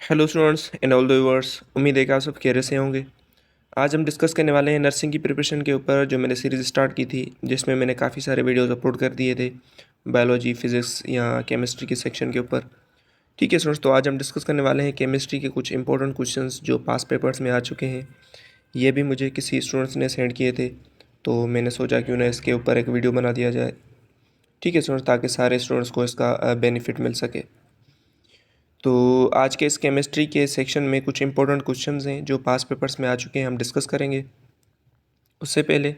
Hello students and all the viewers, उम्मीद है कि आप सब खैरियत से होंगे। आज हम डिस्कस करने वाले हैं नर्सिंग की प्रिपरेशन के ऊपर, जो मैंने सीरीज़ स्टार्ट की थी, जिसमें मैंने काफ़ी सारे वीडियोस अपलोड कर दिए थे बायोलॉजी, फिज़िक्स या केमिस्ट्री के सेक्शन के ऊपर। ठीक है स्टूडेंट्स, तो आज हम डिस्कस करने वाले हैं केमिस्ट्री के कुछ इंपॉर्टेंट क्वेश्चंस जो पास पेपर्स में आ चुके हैं। ये भी मुझे किसी स्टूडेंट्स ने सेंड किए थे, तो मैंने सोचा क्यों ना इसके ऊपर एक वीडियो बना दिया जाए। ठीक है स्टूडेंट्स, ताकि सारे स्टूडेंट्स को इसका बेनिफिट मिल सके। तो आज के इस केमिस्ट्री के सेक्शन में कुछ इंपॉर्टेंट क्वेश्चंस हैं जो पास पेपर्स में आ चुके हैं, हम डिस्कस करेंगे। उससे पहले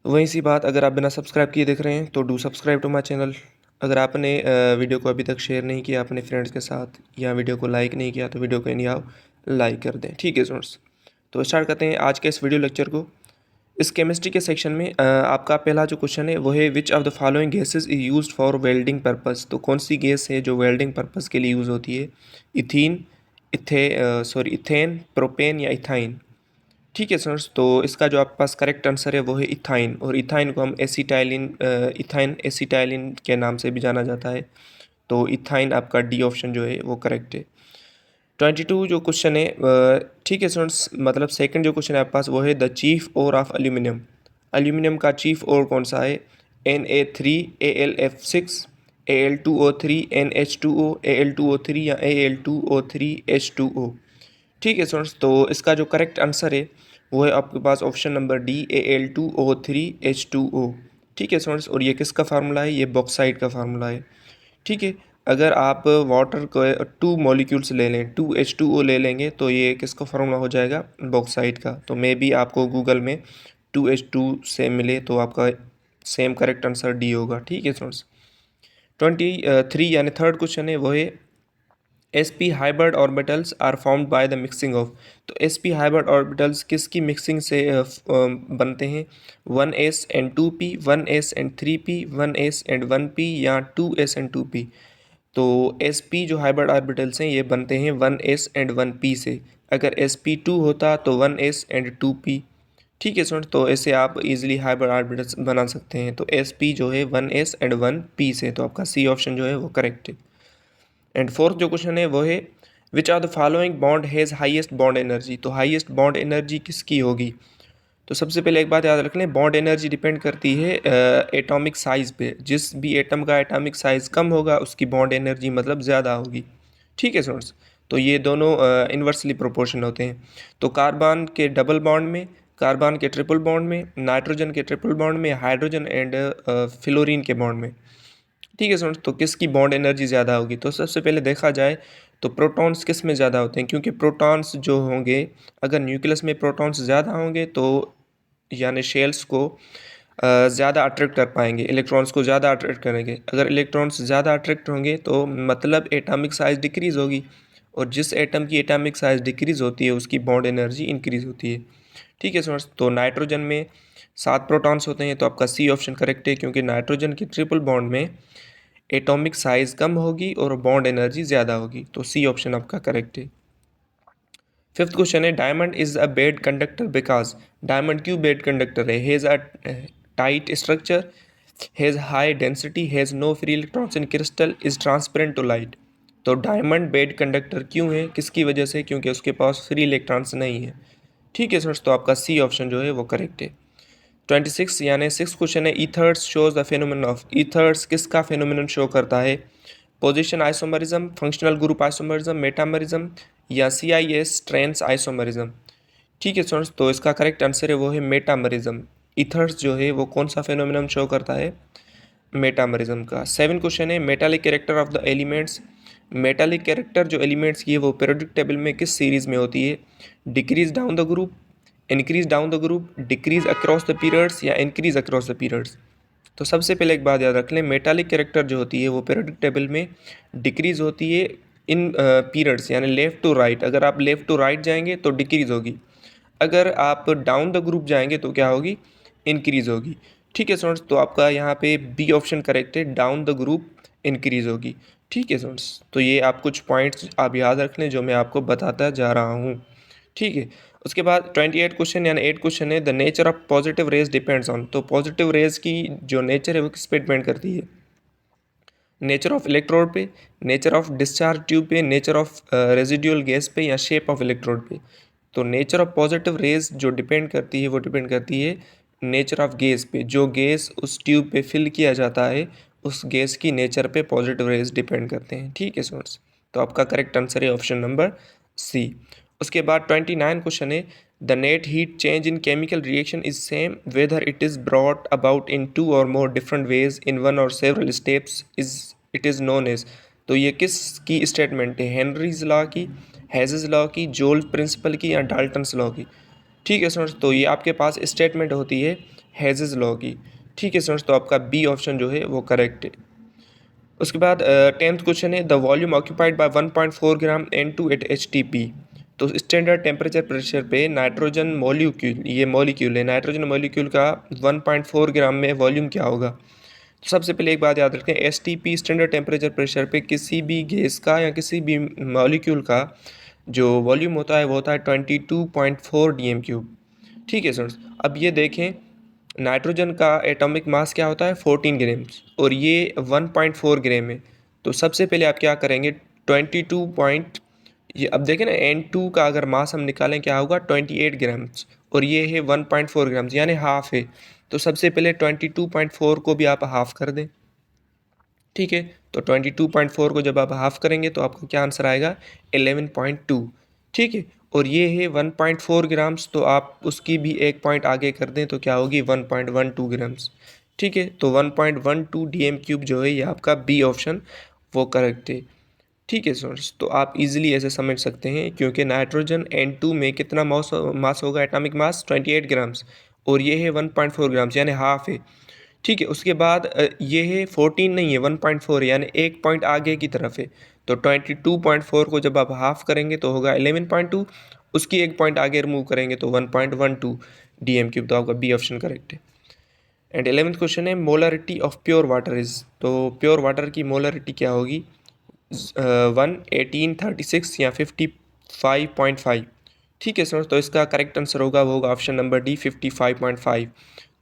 वही सी बात, अगर आप बिना सब्सक्राइब किए देख रहे हैं तो do subscribe to my channel. अगर आपने वीडियो को अभी तक शेयर नहीं किया अपने फ्रेंड्स के साथ या वीडियो को लाइक नहीं किया तो वीडियो को नहीं आओ लाइक कर दें। ठीक है स्टूडेंट्स, तो स्टार्ट करते हैं आज के इस वीडियो लेक्चर को। इस केमिस्ट्री के सेक्शन में आपका पहला जो क्वेश्चन है वो है which of the following gases is used for welding purpose. तो कौन सी गैस है जो वेल्डिंग पर्पस के लिए यूज़ होती है? इथीन, इथेन, प्रोपेन या इथाइन। ठीक है सर, तो इसका जो आपके पास करेक्ट आंसर है वो है इथाइन, और इथाइन को हम इथाइन एसिटाइलिन के नाम से भी जाना जाता है। तो इथाइन आपका डी ऑप्शन जो है वो करेक्ट है। 22 जो क्वेश्चन है, ठीक है स्टूडेंट्स, मतलब सेकंड जो क्वेश्चन है आपके पास वो है the chief ore of aluminium. Aluminium का चीफ ओर कौन सा है? Na3AlF6, Al2O3, NH2O, Al2O3 या Al2O3H2O। ठीक है स्टूडेंट्स, तो इसका जो करेक्ट आंसर है वो है आपके पास ऑप्शन नंबर डी, Al2O3H2O। ठीक है स्टूडेंट्स, और ये किसका फार्मूला है? ये बॉक्साइट का फार्मूला है। ठीक है, अगर आप वाटर को 2 मॉलिक्यूल्स ले लें, 2H2O ले लेंगे, तो ये किसका फार्मूला हो जाएगा? बॉक्साइट का। तो मे बी आपको गूगल में 2H2 से मिले तो आपका सेम करेक्ट आंसर डी होगा। ठीक है स्टूडेंट्स, 23 यानी थर्ड क्वेश्चन है वो है sp hybrid orbitals are formed by the mixing of. तो sp हाइब्रिड ऑर्बिटल्स किसकी मिक्सिंग से बनते हैं? 1s and 2p, 1s and 3p, 1s and 1p या 2s and 2p। तो sp जो हाइब्रिड ऑर्बिटल्स हैं ये बनते हैं 1s and 1p से। अगर sp2 होता तो 1s and 2p। ठीक है स्टूडेंट, तो ऐसे आप इजीली हाइब्रिड ऑर्बिटल्स बना सकते हैं। तो sp जो है 1s and 1p से, तो आपका सी ऑप्शन जो है वो करेक्ट है। एंड फोर्थ जो क्वेश्चन है वो है which are the following bond has highest bond energy. तो हाईएस्ट बॉन्ड एनर्जी किसकी होगी? तो सबसे पहले एक बात याद रख लें, बॉन्ड एनर्जी डिपेंड करती है एटॉमिक साइज़ पे। जिस भी एटम का एटॉमिक साइज़ कम होगा उसकी बॉन्ड एनर्जी मतलब ज़्यादा होगी। ठीक है स्टूडेंट्स, तो ये दोनों इन्वर्सली प्रोपोर्शन होते हैं। तो कार्बन के डबल बॉन्ड में, कार्बन के ट्रिपल बॉन्ड में, नाइट्रोजन के ट्रिपल बॉन्ड में, हाइड्रोजन एंड फ्लोरीन के बॉन्ड में। ठीक है स्टूडेंट्स, तो किसकी बॉन्ड एनर्जी ज़्यादा होगी? तो सबसे पहले देखा जाए तो प्रोटॉन्स किस में ज़्यादा होते हैं, क्योंकि प्रोटॉन्स जो होंगे, अगर न्यूक्लियस में प्रोटॉन्स ज़्यादा होंगे तो यानी शेल्स को ज़्यादा अट्रैक्ट कर पाएंगे, इलेक्ट्रॉन्स को ज़्यादा अट्रैक्ट करेंगे। अगर इलेक्ट्रॉन्स ज़्यादा अट्रैक्ट होंगे तो मतलब एटॉमिक साइज़ डिक्रीज़ होगी, और जिस एटम की एटॉमिक साइज़ डिक्रीज़ होती है उसकी बॉन्ड एनर्जी इंक्रीज़ होती है। ठीक है स्टूडेंट्स, तो नाइट्रोजन में 7 प्रोटॉन्स होते हैं, तो आपका सी ऑप्शन करेक्ट है, क्योंकि नाइट्रोजन की ट्रिपल बॉन्ड में एटॉमिक साइज कम होगी और बॉन्ड एनर्जी ज़्यादा होगी। तो सी ऑप्शन आपका करेक्ट है। फिफ्थ क्वेश्चन है diamond is a bad conductor because. Diamond क्यों बेड कंडक्टर है? Has a tight structure, has high density, has no free electrons in crystal, is transparent to light. तो diamond bad conductor क्यों है, किसकी वजह से? क्योंकि उसके पास फ्री इलेक्ट्रॉन्स नहीं है। ठीक है सर, तो आपका सी ऑप्शन जो है वो करेक्ट है। 26 यानी सिक्स क्वेश्चन है ethers shows the phenomenon of. Ethers किसका फेनोमेनन शो करता है? Position isomerism, functional group isomerism, metamerism या CIS ट्रांस आइसोमरिज्म। ठीक है स्टूडेंट्स, तो इसका करेक्ट आंसर है वो है मेटामरिज्म। ईथर्स जो है वो कौन सा फेनोमेनन शो करता है? मेटामरिज्म का। 7 क्वेश्चन है metallic character of the elements. Metallic character जो एलिमेंट्स की है वो पीरियोडिक टेबल में किस सीरीज में होती है? Decrease down the group, increase down the group, decrease across the periods या इंक्रीज अक्रॉस द पीरियड्स। तो सबसे पहले एक बात याद रख लें, मेटालिक कैरेक्टर जो होती है वो पीरियोडिक टेबल में डिक्रीज होती है इन पीरियड्स, यानी लेफ़्ट टू राइट। अगर आप लेफ़्ट टू राइट जाएंगे तो डिक्रीज होगी, अगर आप डाउन द ग्रुप जाएंगे तो क्या होगी? इंक्रीज होगी। ठीक है स्टूडेंट्स, तो आपका यहाँ पे बी ऑप्शन करेक्ट है, डाउन द ग्रुप इंक्रीज होगी। ठीक है स्टूडेंट्स, तो ये आप कुछ पॉइंट्स आप याद रख लें जो मैं आपको बताता जा रहा हूँ। ठीक है, उसके बाद 28 क्वेश्चन यानी 8 क्वेश्चन है the nature of positive raise depends on. तो पॉजिटिव रेज की जो नेचर है वो किस पे डिपेंड करती है? नेचर ऑफ इलेक्ट्रोड पे, नेचर ऑफ डिस्चार्ज ट्यूब पे, नेचर ऑफ रेजिडुअल गैस पे या शेप ऑफ इलेक्ट्रोड पे। तो नेचर ऑफ पॉजिटिव रेज जो डिपेंड करती है वो डिपेंड करती है नेचर ऑफ गैस पे। जो गैस उस ट्यूब पे फिल किया जाता है उस गैस की नेचर पे पॉजिटिव रेज डिपेंड करते हैं। ठीक है स्टूडेंट्स, तो आपका करेक्ट आंसर है ऑप्शन नंबर सी। उसके बाद 29 क्वेश्चन है the net heat change in chemical reaction is same whether it is brought about in two और more different ways in one और several steps is it is known as. तो ये किस की statement है, हेनरीज लॉ की, Hess's law की, Joule principal की या डाल्टन्स लॉ की। ठीक है स्टूडेंट्स, तो ये आपके पास स्टेटमेंट होती है हेजेस लॉ की। ठीक है स्टूडेंट्स, तो आपका बी ऑप्शन जो है वो करेक्ट है। उसके बाद 10th क्वेश्चन है the volume occupied by 1.4 gram N2 at HTP। तो स्टैंडर्ड टेम्परेचर प्रेशर पे नाइट्रोजन मॉलिक्यूल, ये मॉलिक्यूल है, नाइट्रोजन मॉलिक्यूल का 1.4 ग्राम में वॉल्यूम क्या होगा। तो सबसे पहले एक बात याद रखें, STP स्टैंडर्ड टेम्परेचर प्रेशर पे किसी भी गैस का या किसी भी मॉलिक्यूल का जो वॉल्यूम होता है वो होता है 22.4 DM³ ठीक है सर। अब ये देखें, नाइट्रोजन का एटॉमिक मास क्या होता है 14 ग्राम्स और ये 1.4 ग्राम है। तो सबसे पहले आप क्या करेंगे 22 पॉइंट, ये अब देखें ना N2 का अगर मास हम निकालें क्या होगा 28 ग्राम्स और ये है 1.4 ग्राम्स यानी हाफ है। तो सबसे पहले 22.4 को भी आप हाफ कर दें। ठीक है, तो 22.4 को जब आप हाफ करेंगे तो आपका क्या आंसर आएगा 11.2। ठीक है, और ये है 1.4 ग्राम्स, तो आप उसकी भी एक पॉइंट आगे कर दें तो क्या होगी 1.12 ग्राम्स। ठीक है, तो 1.12 DM³ जो है ये आपका बी ऑप्शन वो करेक्ट है। ठीक है स्टूडेंट्स, तो आप इजीली ऐसे समझ सकते हैं क्योंकि नाइट्रोजन N2 में कितना मास होगा एटॉमिक मास 28 ग्राम्स और ये है 1.4 ग्राम्स यानी हाफ है। ठीक है, उसके बाद ये है 14 नहीं है 1.4 यानी एक पॉइंट आगे की तरफ है। तो 22.4 को जब आप हाफ करेंगे तो होगा 11.2, उसकी एक पॉइंट आगे रिमूव करेंगे तो 1.12 DM³। तो आपका बी ऑप्शन करेक्ट है। एंड 11th क्वेश्चन है molarity of pure water is. तो प्योर वाटर की मोलरिटी क्या होगी 1, 18, 36 या 55.5। ठीक है सर, तो इसका करेक्ट आंसर होगा वो होगा ऑप्शन नंबर डी 55.5।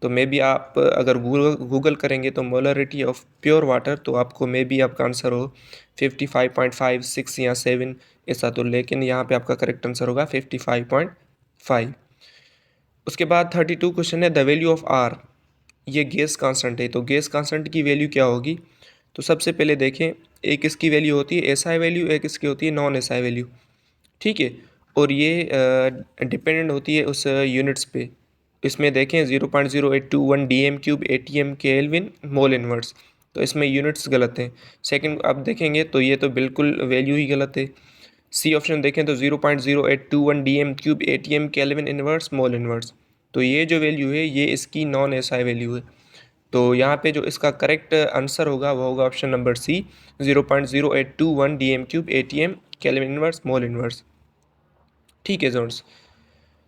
तो मे बी आप अगर गूगल करेंगे तो मोलरिटी ऑफ प्योर वाटर तो आपको मे बी आपका आंसर हो 55.5, 6 या 7 ऐसा, तो लेकिन यहाँ पे आपका करेक्ट आंसर होगा 55.5। उसके बाद 32 क्वेश्चन है द वैल्यू ऑफ आर। ये गैस कांस्टेंट है, तो गैस कांस्टेंट की वैल्यू क्या होगी। तो सबसे पहले देखें, एक इसकी वैल्यू होती है एसआई वैल्यू, एक इसकी होती है नॉन एसआई वैल्यू। ठीक है, और ये डिपेंडेंट होती है उस यूनिट्स पे। इसमें देखें 0.0821 DM³ ATM kelvin mole inverse, तो इसमें यूनिट्स गलत हैं। सेकंड आप देखेंगे तो ये तो बिल्कुल वैल्यू ही गलत है। सी ऑप्शन देखें तो 0.0821 DM³ ATM kelvin inverse mole inverse, तो ये जो वैल्यू है ये इसकी नॉन एसआई वैल्यू है। तो यहाँ पे जो इसका करेक्ट आंसर होगा वो होगा option number C 0.0821 DM³ ATM kelvin inverse mole inverse. ठीक है जोन्स,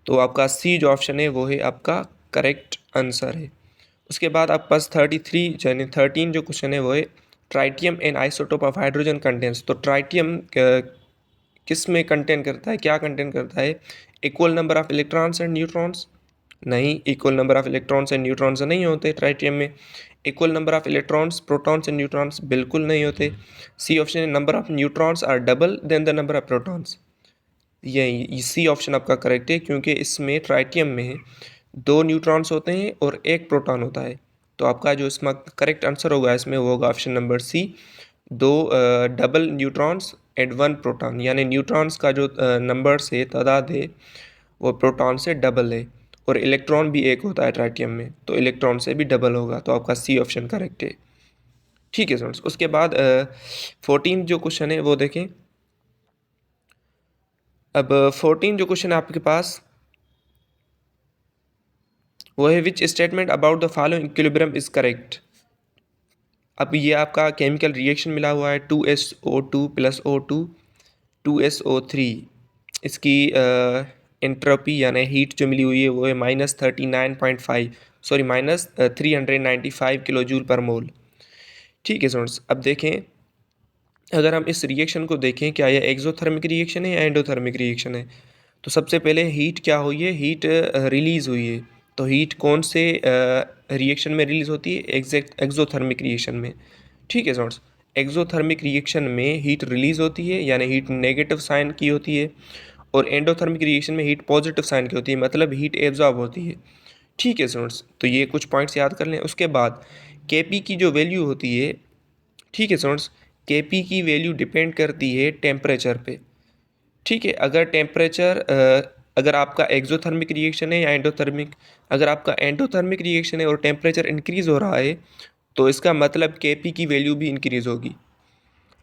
तो आपका सी जो ऑप्शन है वो है आपका करेक्ट आंसर है। उसके बाद आप पास 33 यानी 13 जो क्वेश्चन है वो है tritium an isotope of hydrogen contents. तो ट्राइटियम किस में कंटेन करता है, क्या कंटेन करता है, equal number of electrons and neutrons. नहीं, equal number of electrons and neutrons नहीं होते ट्राइटियम में। Equal number of electrons protons and neutrons बिल्कुल नहीं होते। सी ऑप्शन है number of neutrons are double than the number of protons. यही C option आपका करेक्ट है क्योंकि इसमें ट्राइटियम में 2 न्यूट्रॉन्स होते हैं और 1 प्रोटॉन होता है। तो आपका जो इसमें करेक्ट आंसर होगा इसमें वो होगा option number C 2 double neutrons and 1 proton, यानी न्यूट्रॉन्स का जो नंबर से तादाद है वो प्रोटॉन से डबल है और इलेक्ट्रॉन भी एक होता है ट्राइटियम में तो इलेक्ट्रॉन से भी डबल होगा। तो आपका सी ऑप्शन करेक्ट है। ठीक है स्टूडेंट्स, उसके बाद 14 जो क्वेश्चन है वो देखें। अब 14 जो क्वेश्चन है आपके पास वो है which statement about the following equilibrium is correct. अब ये आपका केमिकल रिएक्शन मिला हुआ है 2SO2 + O2 2SO3। इसकी एंट्रोपी यानी हीट जो मिली हुई है वो है -39.5 सॉरी -395 किलो जूल पर मोल। ठीक है स्टूडेंट्स, अब देखें अगर हम इस रिएक्शन को देखें क्या यह एक्सोथर्मिक रिएक्शन है या एंडोथर्मिक रिएक्शन है। तो सबसे पहले हीट क्या हुई है, हीट रिलीज़ हुई है। तो हीट कौन से रिएक्शन में रिलीज़ होती है, एक्सोथर्मिक रिएक्शन में। ठीक है स्टूडेंट्स, एक्सोथर्मिक रिएक्शन में हीट रिलीज होती है, यानी हीट नेगेटिव साइन की होती है, और एंडोथर्मिक रिएक्शन में हीट पॉजिटिव साइन की होती है, मतलब हीट एब्जॉर्ब होती है। ठीक है स्टूडेंट्स, तो ये कुछ पॉइंट्स याद कर लें। उसके बाद Kp की जो वैल्यू होती है, ठीक है स्टूडेंट्स, Kp की वैल्यू डिपेंड करती है टेम्परेचर पे। ठीक है, अगर आपका एक्सोथर्मिक रिएक्शन है या एंडोथर्मिक, अगर आपका एंडोथर्मिक रिएक्शन है और टेम्परेचर इंक्रीज़ हो रहा है तो इसका मतलब Kp की वैल्यू भी इंक्रीज़ होगी।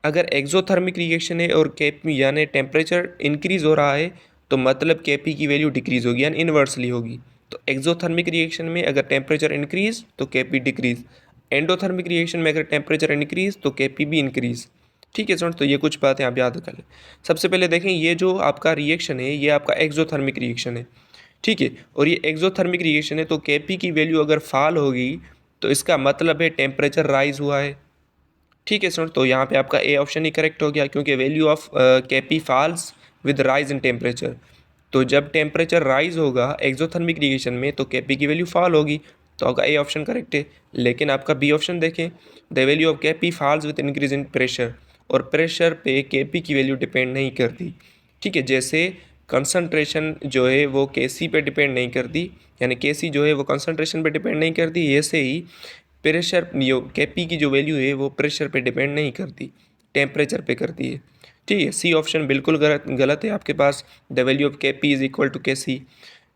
अगर एक्सोथर्मिक रिएक्शन है और Kp यानी टेम्परेचर इंक्रीज़ हो रहा है तो मतलब Kp की वैल्यू डिक्रीज़ होगी, यानी इन्वर्सली होगी। तो एक्सोथर्मिक रिएक्शन में अगर टेम्परेचर इंक्रीज़ तो Kp डिक्रीज़, एंडोथर्मिक रिएक्शन में अगर टेम्परेचर इंक्रीज़ तो Kp भी इंक्रीज़। ठीक है स्टूडेंट, तो ये कुछ बातें आप याद कर लें। सबसे पहले देखें, ये जो आपका रिएक्शन है ये आपका एक्सोथर्मिक रिएक्शन है। ठीक है, और ये एक्सोथर्मिक रिएक्शन है तो Kp की वैल्यू अगर फॉल होगी तो इसका मतलब है टेम्परेचर राइज हुआ है। ठीक है स्टूडेंट, तो यहाँ पे आपका ए ऑप्शन ही करेक्ट हो गया, क्योंकि value of Kp falls with rise in temperature. तो जब टेम्परेचर राइज होगा एक्सोथर्मिक रिएक्शन में तो Kp की वैल्यू फॉल होगी, तो आपका ए ऑप्शन करेक्ट है। लेकिन आपका बी ऑप्शन देखें, the value of Kp falls with increase in pressure, और प्रेशर पे Kp की वैल्यू डिपेंड नहीं करती। ठीक है, जैसे कंसंट्रेशन जो है वो Kc पे डिपेंड नहीं करती, यानी Kc जो है वो कंसंट्रेशन पे डिपेंड नहीं करती, ऐसे ही प्रेशर जो Kp की जो वैल्यू है वो प्रेशर पे डिपेंड नहीं करती, टेम्परेचर पे करती है। ठीक है, सी ऑप्शन बिल्कुल गलत है आपके पास, the value of Kp is equal to Kc।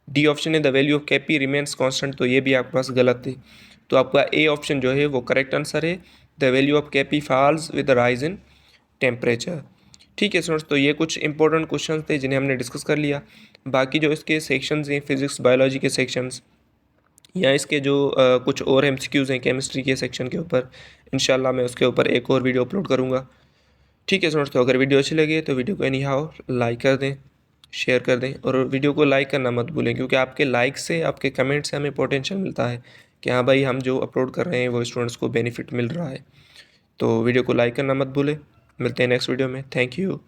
D option है the value of Kp remains constant, तो ये भी आपके पास गलत है। तो आपका ए ऑप्शन जो है वो करेक्ट आंसर है, the value of Kp falls with rise in temperature. ठीक है स्टूडेंट्स, तो ये कुछ इंपॉर्टेंट क्वेश्चन थे जिन्हें हमने डिस्कस कर लिया। बाकी जो इसके सेक्शंस हैं, फिजिक्स बायोलॉजी के सेक्शंस या इसके जो कुछ और एमसीक्यूज़ हैं केमिस्ट्री के सेक्शन के ऊपर, इंशाल्लाह मैं उसके ऊपर एक और वीडियो अपलोड करूँगा। ठीक है स्टूडेंट्स, तो अगर वीडियो अच्छी लगे तो वीडियो को एनी हाउ लाइक कर दें, शेयर कर दें, और वीडियो को लाइक करना मत भूलें, क्योंकि आपके लाइक से, आपके कमेंट से हमें पोटेंशियल मिलता है कि हाँ भाई, हम जो अपलोड कर रहे हैं वो स्टूडेंट्स को बेनिफिट मिल रहा है। तो वीडियो को लाइक करना मत भूलें। मिलते हैं नेक्स्ट वीडियो में। Thank you.